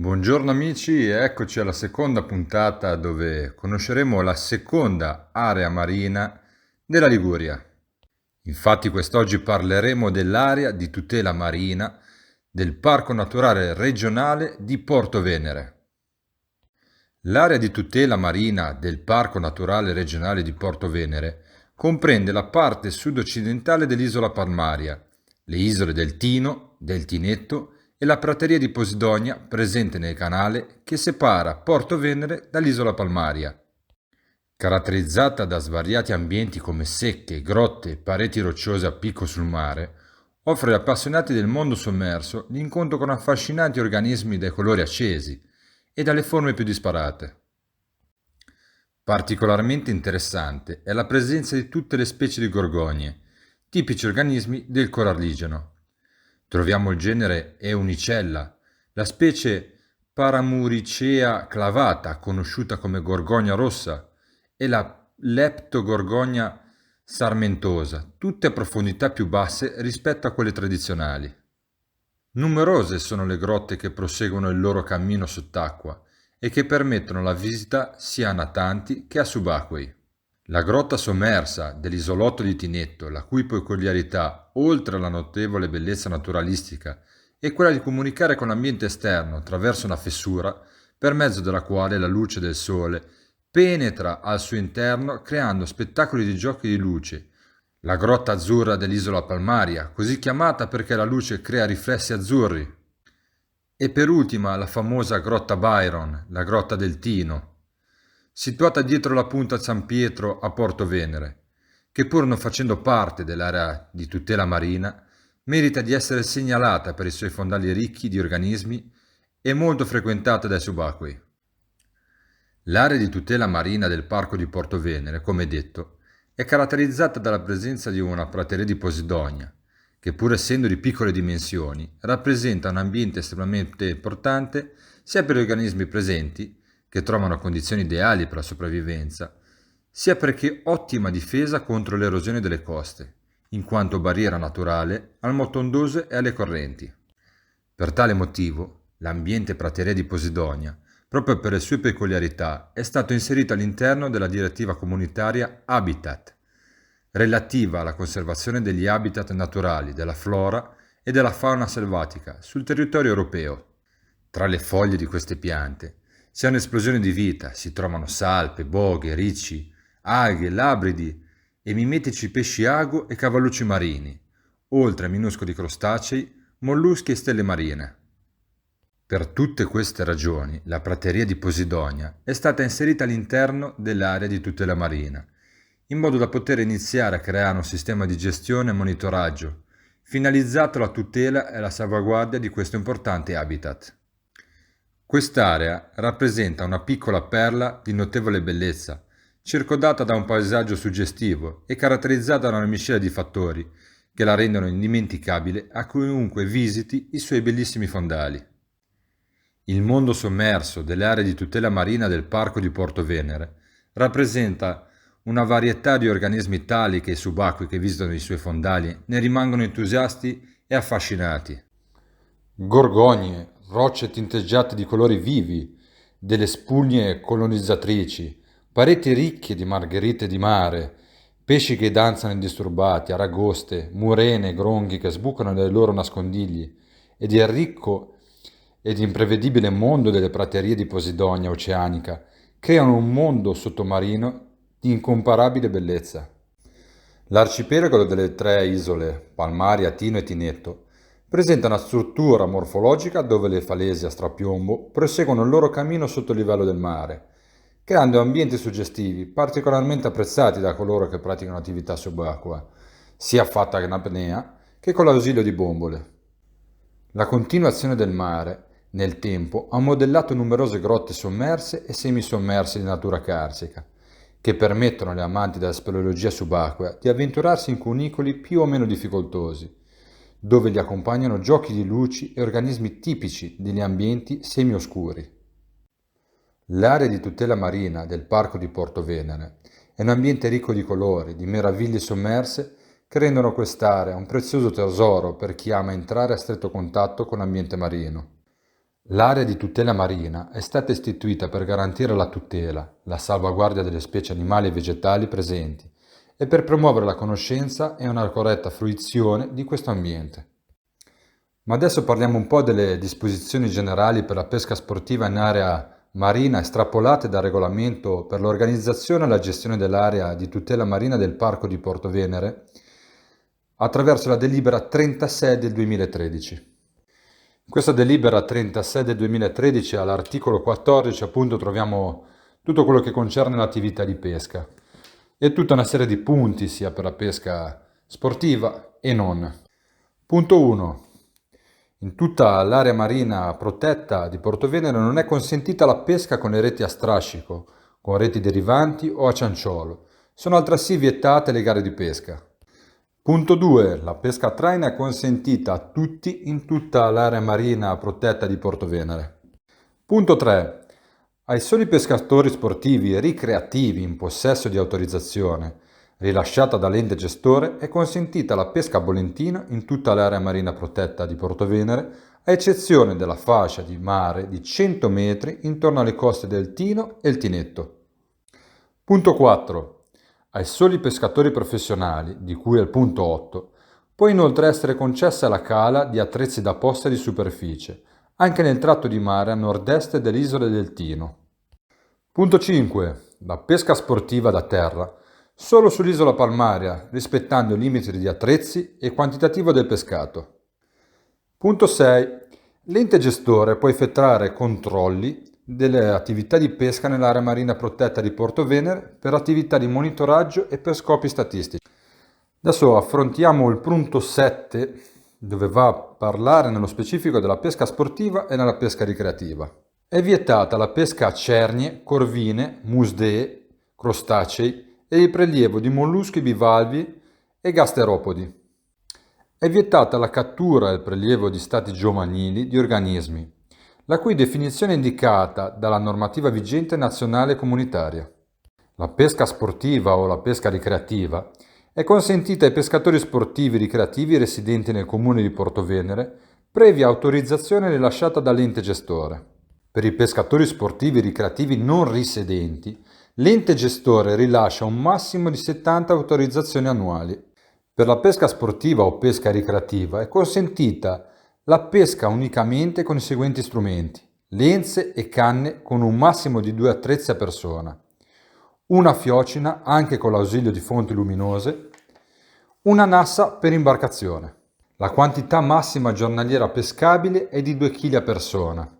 Buongiorno amici, eccoci alla seconda puntata dove conosceremo la seconda area marina della Liguria. Infatti quest'oggi parleremo dell'area di tutela marina del Parco Naturale Regionale di Porto Venere. L'area di tutela marina del Parco Naturale Regionale di Porto Venere comprende la parte sud-occidentale dell'isola Palmaria, le isole del Tino, del Tinetto e la prateria di Posidonia presente nel canale che separa Porto Venere dall'isola Palmaria. Caratterizzata da svariati ambienti come secche, grotte e pareti rocciose a picco sul mare, offre agli appassionati del mondo sommerso l'incontro con affascinanti organismi dai colori accesi e dalle forme più disparate. Particolarmente interessante è la presenza di tutte le specie di gorgogne, tipici organismi del coralligeno. Troviamo il genere Eunicella, la specie Paramuricea clavata, conosciuta come gorgogna rossa, e la Leptogorgogna sarmentosa, tutte a profondità più basse rispetto a quelle tradizionali. Numerose sono le grotte che proseguono il loro cammino sott'acqua e che permettono la visita sia a natanti che a subacquei. La grotta sommersa dell'isolotto di Tinetto, la cui peculiarità, oltre alla notevole bellezza naturalistica, è quella di comunicare con l'ambiente esterno attraverso una fessura per mezzo della quale la luce del sole penetra al suo interno creando spettacoli di giochi di luce. La grotta azzurra dell'isola Palmaria, così chiamata perché la luce crea riflessi azzurri. E per ultima la famosa grotta Byron, la grotta del Tino, situata dietro la punta San Pietro a Porto Venere, che pur non facendo parte dell'area di tutela marina, merita di essere segnalata per i suoi fondali ricchi di organismi e molto frequentata dai subacquei. L'area di tutela marina del Parco di Porto Venere, come detto, è caratterizzata dalla presenza di una prateria di Posidonia, che pur essendo di piccole dimensioni, rappresenta un ambiente estremamente importante sia per gli organismi presenti, che trovano condizioni ideali per la sopravvivenza, sia perché ottima difesa contro l'erosione delle coste, in quanto barriera naturale al moto ondose e alle correnti. Per tale motivo, l'ambiente prateria di Posidonia, proprio per le sue peculiarità, è stato inserito all'interno della direttiva comunitaria Habitat, relativa alla conservazione degli habitat naturali, della flora e della fauna selvatica sul territorio europeo. Tra le foglie di queste piante si ha un'esplosione di vita, si trovano salpe, boghe, ricci, alghe, labridi e mimetici pesci ago e cavallucci marini, oltre a minuscoli crostacei, molluschi e stelle marine. Per tutte queste ragioni, la prateria di Posidonia è stata inserita all'interno dell'area di tutela marina, in modo da poter iniziare a creare un sistema di gestione e monitoraggio, finalizzato alla tutela e alla salvaguardia di questo importante habitat. Quest'area rappresenta una piccola perla di notevole bellezza, circondata da un paesaggio suggestivo e caratterizzata da una miscela di fattori che la rendono indimenticabile a chiunque visiti i suoi bellissimi fondali. Il mondo sommerso delle aree di tutela marina del Parco di Porto Venere rappresenta una varietà di organismi tali che i subacquei che visitano i suoi fondali ne rimangono entusiasti e affascinati. Gorgogne, rocce tinteggiate di colori vivi, delle spugne colonizzatrici, pareti ricche di margherite di mare, pesci che danzano indisturbati, aragoste, murene, gronghi che sbucano dai loro nascondigli, ed il ricco ed imprevedibile mondo delle praterie di Posidonia oceanica creano un mondo sottomarino di incomparabile bellezza. L'arcipelago delle tre isole, Palmaria, Tino e Tinetto, presenta una struttura morfologica dove le falesi a strapiombo proseguono il loro cammino sotto il livello del mare, creando ambienti suggestivi particolarmente apprezzati da coloro che praticano attività subacquea, sia fatta in apnea che con l'ausilio di bombole. La continuazione del mare, nel tempo, ha modellato numerose grotte sommerse e semisommerse di natura carsica, che permettono agli amanti della speleologia subacquea di avventurarsi in cunicoli più o meno difficoltosi, dove li accompagnano giochi di luci e organismi tipici degli ambienti semioscuri. L'area di tutela marina del Parco di Porto Venere è un ambiente ricco di colori, di meraviglie sommerse che rendono quest'area un prezioso tesoro per chi ama entrare a stretto contatto con l'ambiente marino. L'area di tutela marina è stata istituita per garantire la tutela, la salvaguardia delle specie animali e vegetali presenti e per promuovere la conoscenza e una corretta fruizione di questo ambiente. Ma adesso parliamo un po' delle disposizioni generali per la pesca sportiva in area marina estrapolate dal regolamento per l'organizzazione e la gestione dell'area di tutela marina del Parco di Porto Venere attraverso la delibera 36 del 2013. In questa delibera 36 del 2013 all'articolo 14 appunto troviamo tutto quello che concerne l'attività di pesca e tutta una serie di punti sia per la pesca sportiva e non. Punto 1. In tutta l'area marina protetta di Porto Venere non è consentita la pesca con le reti a strascico, con reti derivanti o a cianciolo. Sono altresì vietate le gare di pesca. Punto 2. La pesca a traina è consentita a tutti in tutta l'area marina protetta di Porto Venere. Punto 3. Ai soli pescatori sportivi e ricreativi in possesso di autorizzazione rilasciata dall'ente gestore è consentita la pesca a bolentino in tutta l'area marina protetta di Porto Venere, a eccezione della fascia di mare di 100 metri intorno alle coste del Tino e il Tinetto. Punto 4. Ai soli pescatori professionali, di cui al punto 8, può inoltre essere concessa la cala di attrezzi da posta di superficie, anche nel tratto di mare a nord-est delle isole del Tino. Punto 5. La pesca sportiva da terra solo sull'isola Palmaria, rispettando i limiti di attrezzi e quantitativo del pescato. Punto 6. L'ente gestore può effettuare controlli delle attività di pesca nell'area marina protetta di Porto Venere per attività di monitoraggio e per scopi statistici. Adesso affrontiamo il punto 7, dove va a parlare nello specifico della pesca sportiva e della pesca ricreativa. È vietata la pesca a cernie, corvine, musdee, crostacei e il prelievo di molluschi bivalvi e gasteropodi. È vietata la cattura e il prelievo di stati giovanili di organismi, la cui definizione è indicata dalla normativa vigente nazionale e comunitaria. La pesca sportiva o la pesca ricreativa è consentita ai pescatori sportivi ricreativi residenti nel comune di Porto Venere, previa autorizzazione rilasciata dall'ente gestore. Per i pescatori sportivi ricreativi non risedenti, l'ente gestore rilascia un massimo di 70 autorizzazioni annuali. Per la pesca sportiva o pesca ricreativa è consentita la pesca unicamente con i seguenti strumenti: lenze e canne con un massimo di 2 attrezzi a persona, una fiocina anche con l'ausilio di fonti luminose, una nassa per imbarcazione. La quantità massima giornaliera pescabile è di 2 kg a persona.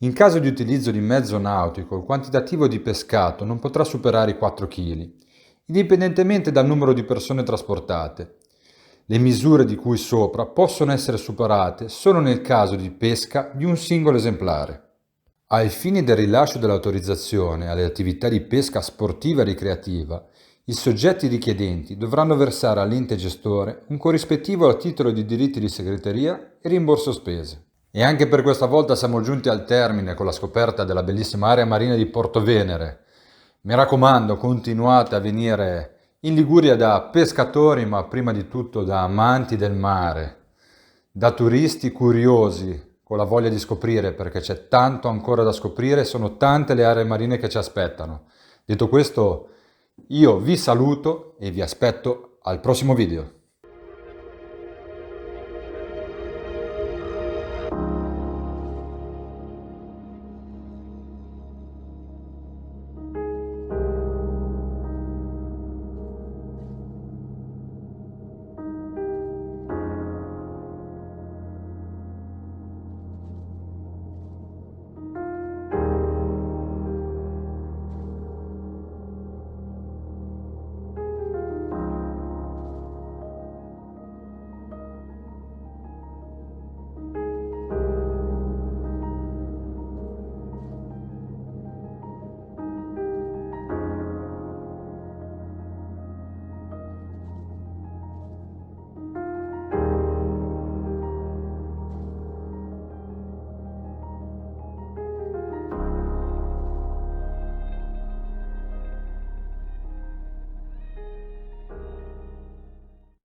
In caso di utilizzo di mezzo nautico, il quantitativo di pescato non potrà superare i 4 kg, indipendentemente dal numero di persone trasportate. Le misure di cui sopra possono essere superate solo nel caso di pesca di un singolo esemplare. Ai fini del rilascio dell'autorizzazione alle attività di pesca sportiva e ricreativa, i soggetti richiedenti dovranno versare all'ente gestore un corrispettivo a titolo di diritti di segreteria e rimborso spese. E anche per questa volta siamo giunti al termine con la scoperta della bellissima area marina di Porto Venere. Mi raccomando, continuate a venire in Liguria da pescatori, ma prima di tutto da amanti del mare, da turisti curiosi, con la voglia di scoprire, perché c'è tanto ancora da scoprire, sono tante le aree marine che ci aspettano. Detto questo, io vi saluto e vi aspetto al prossimo video.